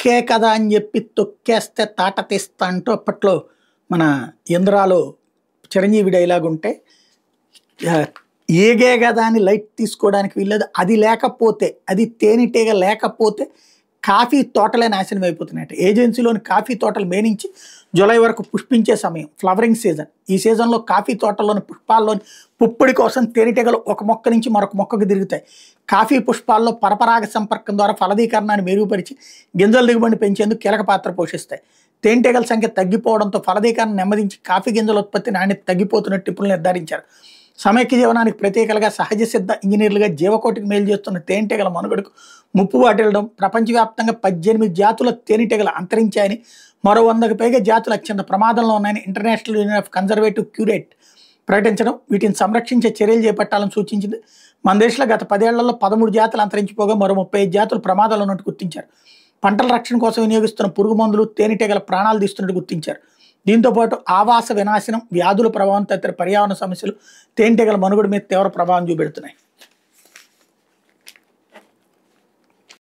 తొక్కే కదా అని చెప్పి తొక్కేస్తే తాట తీస్తా అంటూ అప్పట్లో మన ఇంద్రాలో చిరంజీవి డైలాగ్ ఉంటే ఆ, ఏగే కదా అని లైట్ తీసుకోవడానికి వీల్లేదు. అది లేకపోతే, అది తేనెటీగ లేకపోతే కాఫీ తోటలే నాశనం అయిపోతున్నాయట. ఏజెన్సీలోని కాఫీ తోటలు మే నుంచి జూలై వరకు పుష్పించే సమయం, ఫ్లవరింగ్ సీజన్. ఈ సీజన్లో కాఫీ తోటల్లోని పుష్పాల్లోని పుప్పొడి కోసం తేనెటీగలు ఒక మొక్క నుంచి మరొక మొక్కకు తిరుగుతాయి. కాఫీ పుష్పాల్లో పరపరాగ సంపర్కం ద్వారా ఫలదీకరణాన్ని మెరుగుపరిచి గింజల దిగుబడిని పెంచేందుకు కీలక పాత్ర పోషిస్తాయి. తేనెటీగల సంఖ్య తగ్గిపోవడంతో ఫలదీకరణ నెమ్మదించి కాఫీ గింజల ఉత్పత్తి నాణ్యత తగ్గిపోతున్నట్టు నిపుణులు నిర్ధారించారు. సమైక్య జీవనానికి ప్రత్యేకలుగా సహజ సిద్ధ ఇంజనీర్లుగా జీవకోటికి మేలు చేస్తున్న తేనెటీగల మనుగడకు ముప్పు వాటిల్లడం, ప్రపంచవ్యాప్తంగా 18 జాతుల తేనెటీగలు అంతరించాయని, మరో 100కు పైగా జాతులు అత్యంత ప్రమాదంలో ఉన్నాయని international union of conservative curate ప్రకటించడం, వీటిని సంరక్షించే చర్యలు చేపట్టాలని సూచించింది. మన దేశంలో గత 10 ఏళ్లలో 13 జాతులు అంతరించిపోగా మరో 35 జాతులు ప్రమాదాలు ఉన్నట్టు గుర్తించారు. పంటల రక్షణ కోసం వినియోగిస్తున్న పురుగు మందులు తేనెటీగల ప్రాణాలు తీస్తున్నట్టు గుర్తించారు. దీంతో పాటు ఆవాస వినాశనం, వ్యాధుల ప్రభావం తదితర పర్యావరణ సమస్యలు తేనెటీగల మనుగడ మీద తీవ్ర ప్రభావం చూపెడుతున్నాయి.